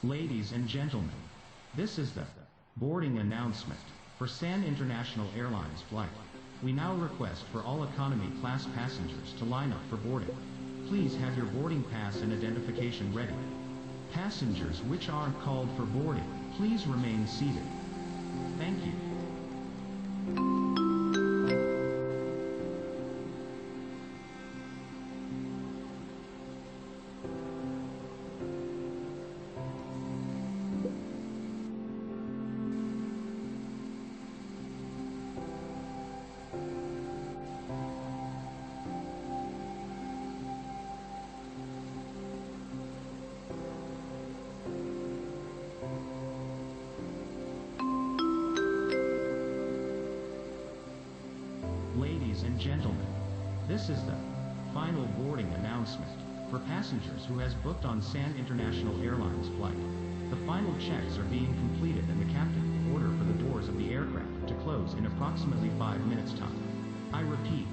Ladies and gentlemen, this is the boarding announcement for SAN International Airlines flight. We now request for all economy class passengers to line up for boarding. Please have your boarding pass and identification ready. Passengers which are called for boarding, please remain seated. Thank you. Ladies and gentlemen, this is the final boarding announcement for passengers who has booked on SAN International Airlines flight. The final checks are being completed and the captain will order for the doors of the aircraft to close in approximately 5 minutes time. I repeat,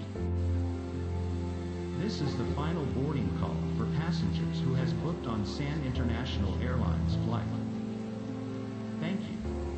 this is the final boarding call for passengers who has booked on SAN International Airlines flight. Thank you.